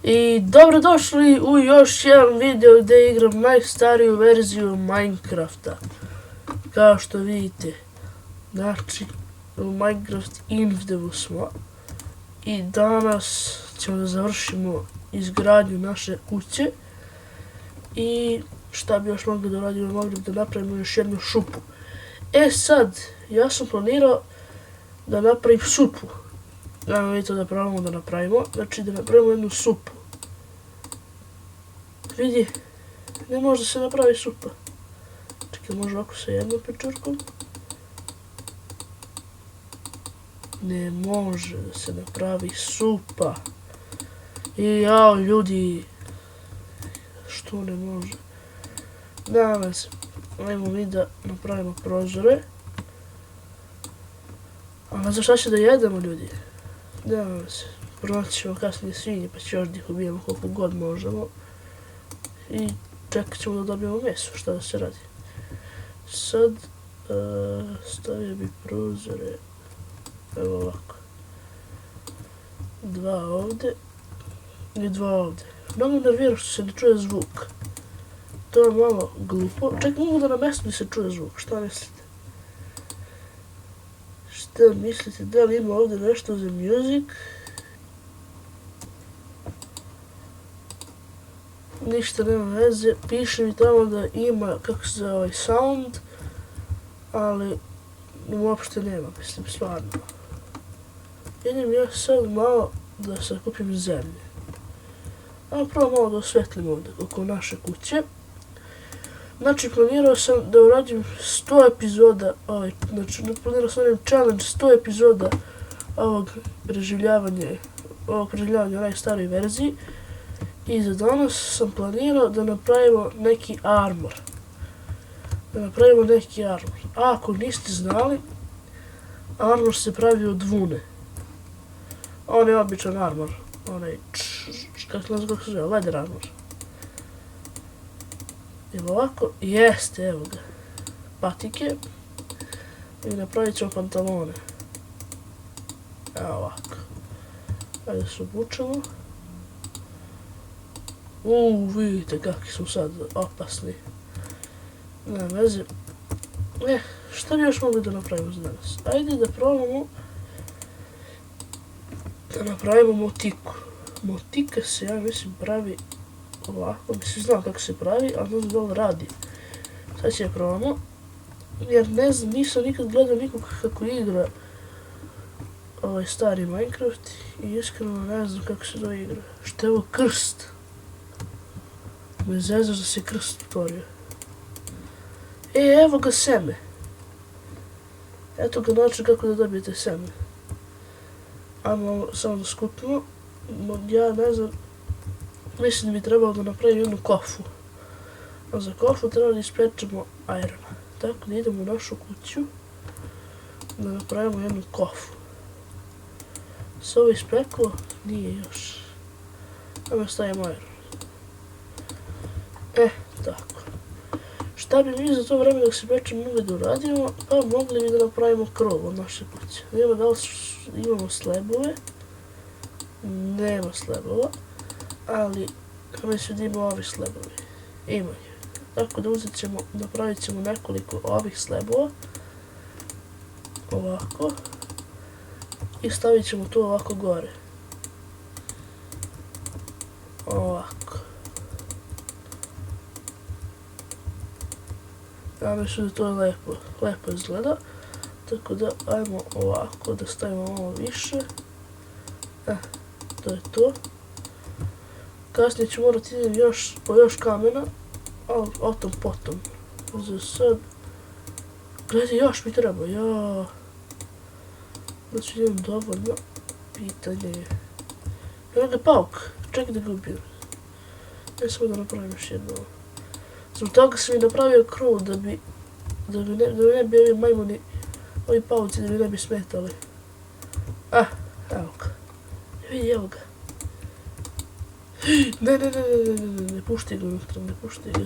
I dobrodošli u još jedan video gdje igram najstariju verziju Minecrafta. Kao što vidite, znači u Minecraft Inventoru smo i danas ćemo da završimo izgradnju naše kuće. I šta bi još mogli da radimo, mogli da napravimo još jednu šupu. E sad, ja sam planirao da napravim supu. Ajmo vidjeti to da probamo da napravimo. Znači da napravimo jednu supu. Vidi, ne može da se napravi supa. Čekaj, može ovako sa jednom pečurkom. Ne može da se napravi supa. I jao ljudi, što ne može? Danas, ajmo mi da napravimo prozore. A za šta će da jedemo ljudi? Danas, pronaći ćemo kasnije svinje pa će još da ih ubijemo koliko god možemo. I čekat ćemo da dobijemo meso, šta da se radi. Sad stavio bi prozore, evo ovako. Dva ovde i dva ovde. Mnogo nervira što se ne čuje zvuk. To je malo glupo. Čekaj, mogu da na mestu se čuje zvuk, šta mislite? Šta mislite, da li ima ovde nešto za music? Ništa nema veze, piše mi tamo da ima, kako se zove, sound, ali uopšte nema, mislim, stvarno. Idem ja sad malo da sakupim zemlje. Ajmo prvo malo da osvetlim ovdje oko naše kuće. Znači, planirao sam da uradim 100 epizoda, znači, planirao sam jedan challenge 100 epizoda ovog preživljavanja u najstarijoj verziji. I za danas sam planirao da napravimo neki armor. A ako niste znali, armor se pravi od vune. On je običan armor. Onaj kako se zove, leder armor. Evo ovako, jeste, evo ga. Patike. I napravit ćemo pantalone. Evo ovako. Ajde se obučemo. Vidite kakvi su sad opasni. Nema veze. Šta bi još mogli da napravimo za danas? Ajde da probamo da napravimo motiku. Motika se, ja mislim, pravi ovako. Mislim, znam kako se pravi, ali ne znam da li radi. Sad će je probamo. Jer ne znam, nisam nikad gledao nikog kako igra ovaj stari Minecraft i iskreno ne znam kako se to igra. Što je ovo krst? Me zezaš da se krst stvorio. Evo ga seme. Eto ga način kako da dobijete seme. Ajmo samo da skupimo. Ja ne znam, mislim da bi trebalo da napravim jednu kofu. A za kofu treba da ispečemo irona. Tako da idemo u našu kuću da napravimo jednu kofu. Se ovo ispeklo? Nije još. Ajmo stavimo iron. Tako. Šta bi mi za to vreme dok se peče mogli da uradimo? Pa mogli bi da napravimo krov od naše kuće. Nema da li imamo slebove. Nema slebova. Ali mislim da ima ovi slebovi. Imaju. Tako da uzet ćemo, napravit ćemo nekoliko ovih slebova. Ovako. I stavit ćemo to ovako gore. Ovako. Ja mislim da to je lepo izgleda. Tako da ajmo ovako da stavimo malo više. To je to. Kasnije ću morati idem po još kamena, ali o tom potom. Za sad, gledaj, još mi treba, znači idem dovoljno, pitanje je. Evo ga pauk, čekaj da ga ubijem. Ja samo da napravim još jedno. Zbog toga sam i napravio krov da mi ne bi ovi majmuni, ovi pauci da mi ne bi smetali. Evo ga. Vidi, evo ga. Ne pušti ga unutra, ne pušti ga.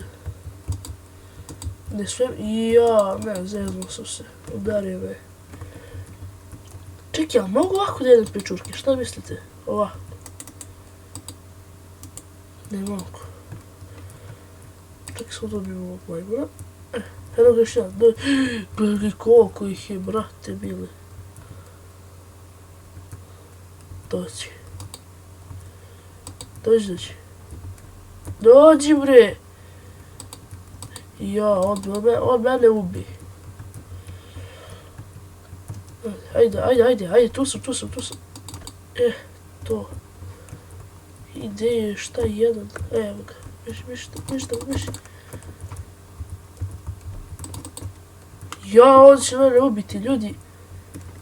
Ne sve, ne, zeznuo sam se, udario me. Čekaj, ali mogu ovako da jedem pečurke, šta mislite? Ovako. Ne mogu. Čekaj, samo dobijem ovog majmuna. Eno ga još jedan. Gledaj koliko ih je, brate, bili. Dođi. Dođi, bre! Ja, on mene ubi. Ajde, tu sam. To. Ide, šta je jedan? Evo ga. Miši. Ja, on će mene ubiti, ljudi.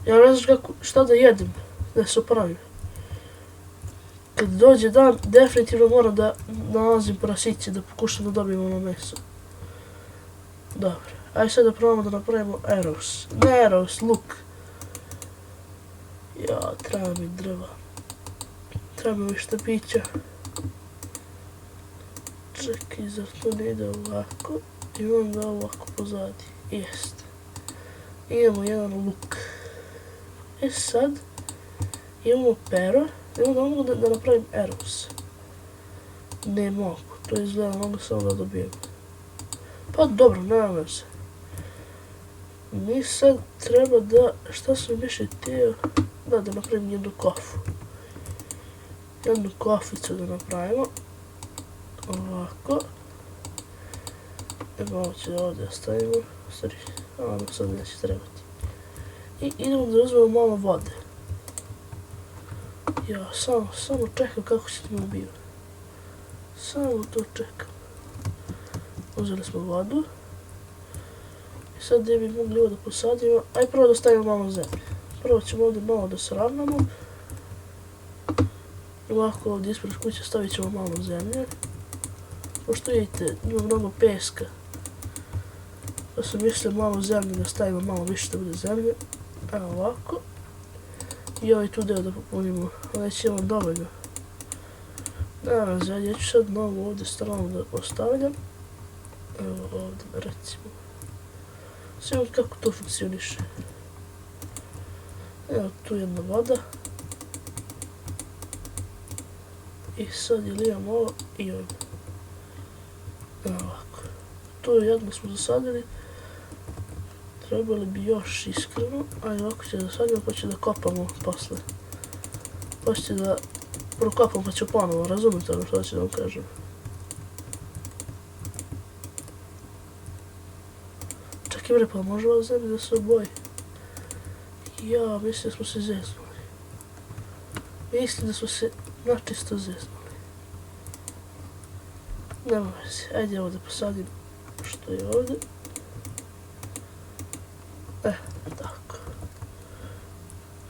Ja ne znaš šta da jedem, da se opravim. Kad dođe dan, definitivno moram da nalazim prasiće, da pokušam da dobijem ono meso. Dobro, ajde sad da probamo da napravimo arrows. Ne arrows, luk. Ja, treba mi drva. Treba mi štapića. Čekaj, zar to ne ide ovako? Imam ga ovako pozadi. Jest. Imamo jedan luk. Sad, imamo pero. Evo da mogu da napravim arrows. Ne mogu, to izgleda, mogu samo da dobijem. Pa dobro, nema veze. Mi sad treba da, šta sam više htio, da napravim jednu kafu. Jednu kaficu da napravimo. Ovako. Malo ću da ovdje ostavimo. Sorry, ono sad neće trebati. I idemo da uzmemo malo vode. Ja, samo čekam kako će mi ubio. Samo to čekam. Uzeli smo vodu. I sad gdje bi mogli ovo da posadimo. Ajde prvo da stavimo malo zemlje. Prvo ćemo ovdje malo da sravnamo. Ovako ovdje ispred kuće stavit ćemo malo zemlje. Pošto vidite, ima mnogo peska. Pa sam mislio malo zemlje da stavimo malo više da bude zemlje. Evo ovako. I ovaj tu deo da popunimo, ali će imamo dovoljno. Ja ću sad novu ovdje stranu da postavljam. Evo ovdje, recimo. Sve kako to funkcioniše. Evo tu jedna voda. I sad ilijam ovo i ovo. Evo ovako. Tu jedno smo zasadili. Trebali bi još iskreno, ajde ovako će da sadimo pa će da kopamo posle. Pa će da prokopamo pa ću ponovo, razumite ono što ću da vam kažem. Čekaj bre, pa može ova zemlja da se oboji? Ja, mislim da smo se zeznuli. Mislim da smo se načisto zeznuli. Nema veze, ajde ovo da posadim što je ovdje. Tako.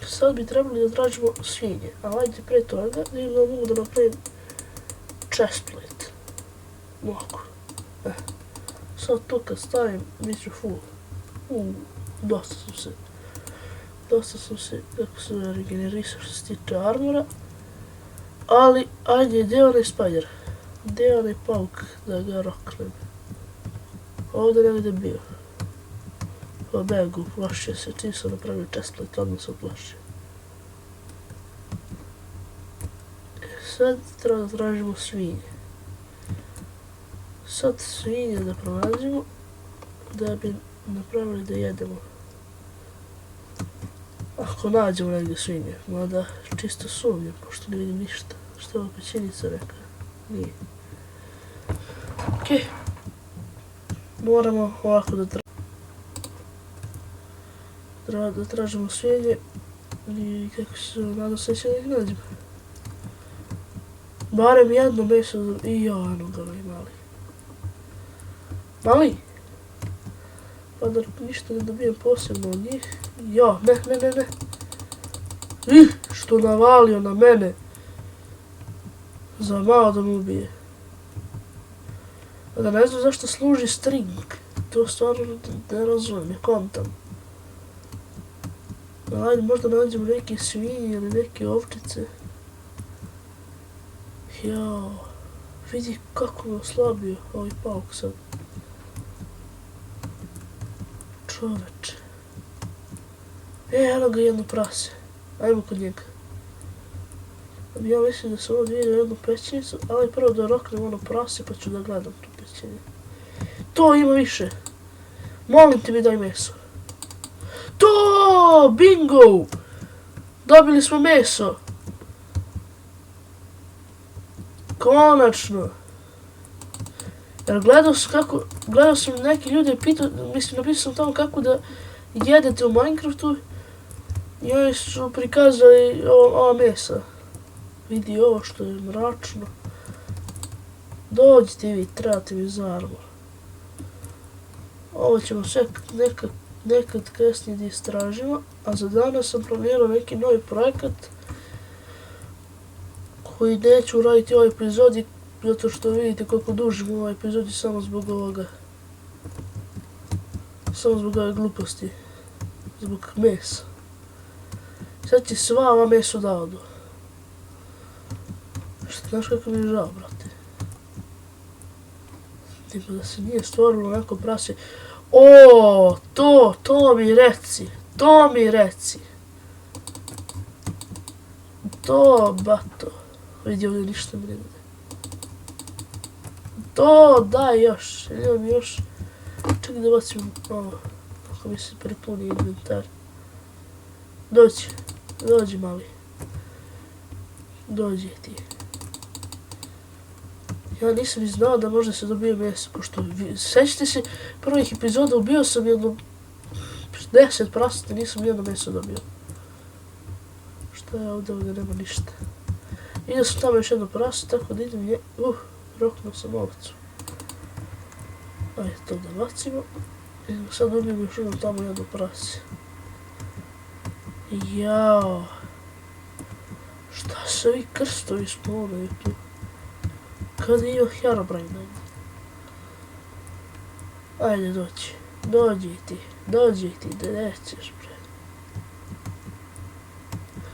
Sad bi trebali da tražimo svinje, ali ajde pre toga da im da mogu da napravim chestplate. Mogu. Sad to kad stavim, bit ću full. Dosta sam se, kako se regenerisao što se tiče armora. Ali, ajde, gdje je onaj spider? Gdje je onaj pauk da ga roknem? Ovdje ne vidim bio. Begu, plašio se, čim sam napravio chestplate, odmah sam plašio. Sad treba da tražimo svinje. Sad svinje da pronađemo, da bi napravili da jedemo. Ako nađemo negdje svinje, mada čisto sumnjam, pošto ne vidim ništa. Što je ova pećinica rekla? Nije. Okej. Moramo ovako da tražimo svinje i kako se nadam se će da ih nađemo. Barem jedno meso i ja, ano ga ovaj mali. Mali? Pa da ništa ne dobijem posebno od njih. Ja, ne. Što navalio na mene. Za malo da me ubije. Da ne znam zašto služi string. To stvarno ne razumijem, ne kontam. Ajde, možda nađemo neke svinje ili neke ovčice. Jao, vidi kako me oslabio ovaj pauk sad. Čoveče. Eno ga jedno prase. Ajmo kod njega. Ja mislim da se ovo dvije u jednu pećinicu, ali prvo da roknem ono prase pa ću da gledam tu pećinu. To ima više. Molim te mi daj meso. To! Bingo! Dobili smo meso. Konačno. Jer gledao sam neki ljudi pitao, mislim napisao sam tamo kako da jedete u Minecraftu i oni su prikazali ova mesa. Vidi ovo što je mračno. Dođite vi, trebate mi za armor. Ovo ćemo sve nekad kasnije da istražimo, a za danas sam planirao neki novi projekat koji neću uraditi u ovoj epizodi zato što vidite koliko dužim u ovoj epizodi samo zbog ovoga. Samo zbog ove gluposti. Zbog mesa. Sad će sva ova meso da odu. Znaš kako mi je žao, brate. Tipa da se nije stvorilo onako prase. O, to mi reci. To mi reci. To, bato. Vidi ovdje ništa mi ne bude. To, daj još. Imam još. Čekaj da bacim ovo. Kako mi se prepuni inventar. Dođi mali. Dođi ti. Ja nisam ni znao da može se dobije meso, pošto sećate se prvih epizoda ubio sam jedno 10 praseta, nisam jedno meso dobio. Šta je ovdje nema ništa. Ideo sam tamo još jedno prase, tako da idem roknuo sam ovcu. Ajde to da bacimo. Idemo sad ubijem još jedno tamo jedno prase. Jao. Šta se ovi krstovi spavaju tu? Kada ima Herobrine. Ajde dođi ti, da nećeš bre.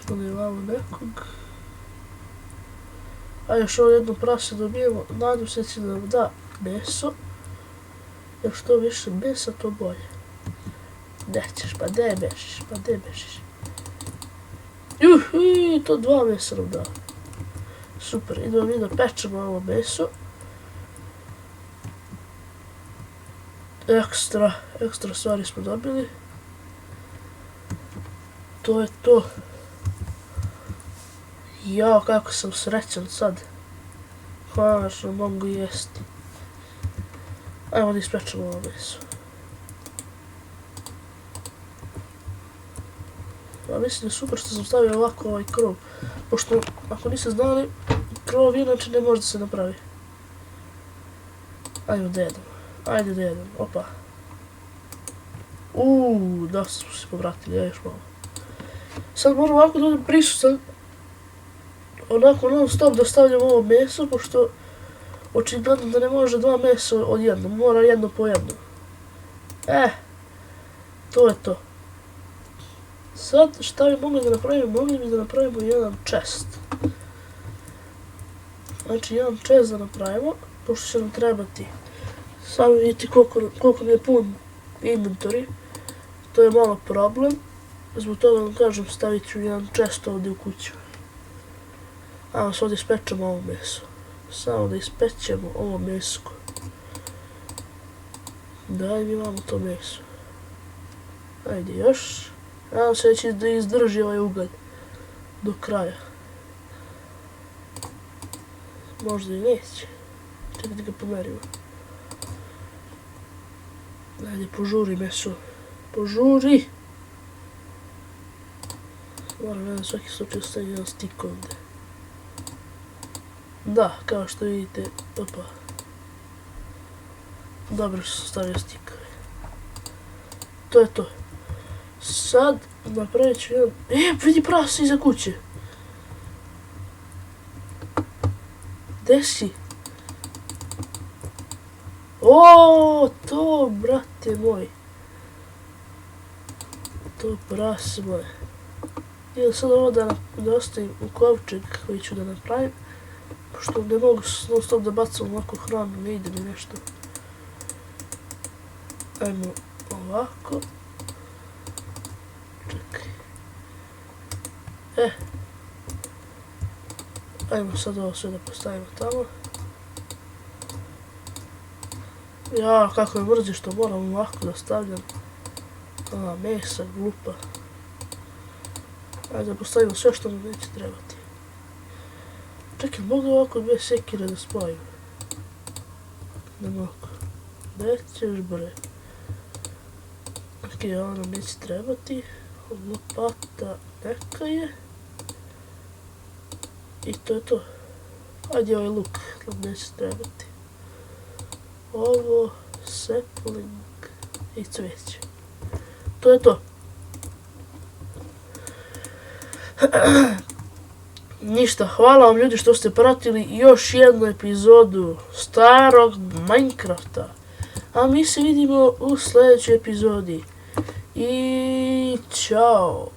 Kada imamo nekog. A još ovo jedno prase dobijemo, nadam se će nam da meso. Jer što više mesa to bolje. Nećeš, pa ne bežiš. Juhi, to 2 mesa nam dao. Super, idemo mi da pečemo ovo meso. Ekstra stvari smo dobili. To je to. Jao, kako sam srećan sad. Konačno mogu jesti. Ajmo da ispečemo ovo meso. Ja mislim da je super što sam stavio ovako ovaj krov. Pošto, ako niste znali, krov inače ne može da se napravi. Ajmo da jedemo. Opa. Da smo se povratili, ja još malo. Sad moram ovako da odem prisutan. Onako non stop da stavljam ovo meso, pošto očigledno da ne može 2 mesa odjednom, mora jedno po jedno. To je to. Sad šta bi mogli da napravimo? Mogli bi da napravimo jedan chest. Znači jedan chest da napravimo, pošto će nam trebati. Sami vidite koliko mi je pun inventory. To je malo problem. Zbog toga vam kažem stavit ću jedan chest ovdje u kuću. Ajmo se ovdje ispečemo ovo meso. Samo da ispećemo ovo mesko. Daj mi imamo to meso. Ajde još. Nadam se da će da izdrži ovaj ugalj do kraja. Možda i neće. Čekaj da ga pomerimo. Ajde, požuri meso. Požuri! Moram jedan svaki slučaj staviti jedan stik ovdje. Da, kao što vidite, opa. Dobro što sam stavio stik. To je to. Sad napravit ću jedan... vidi prase iza kuće. Gde si? To, brate moj. To prase moje. Idem sad ovo da ostavim u kovčeg koji ću da napravim. Pošto ne mogu non stop da bacam ovako hranu, ne ide mi nešto. Ajmo ovako. Čekaj. Ajmo sad ovo sve da postavimo tamo. Ja, kako je mrzi što moram ovako da stavljam. Mesa, glupa. Ajde da postavimo sve što nam neće trebati. Čekaj, mogu ovako dve sekire da spojim? Ne mogu. Gdje ćeš bre? Ok, ovo nam neće trebati. Lopata neka je. I to je to. Ajde ovaj luk nam neće trebati. Ovo, sapling i cveće. To je to. Ništa, hvala vam ljudi što ste pratili još jednu epizodu starog Minecrafta. A mi se vidimo u sljedećoj epizodi. I čao.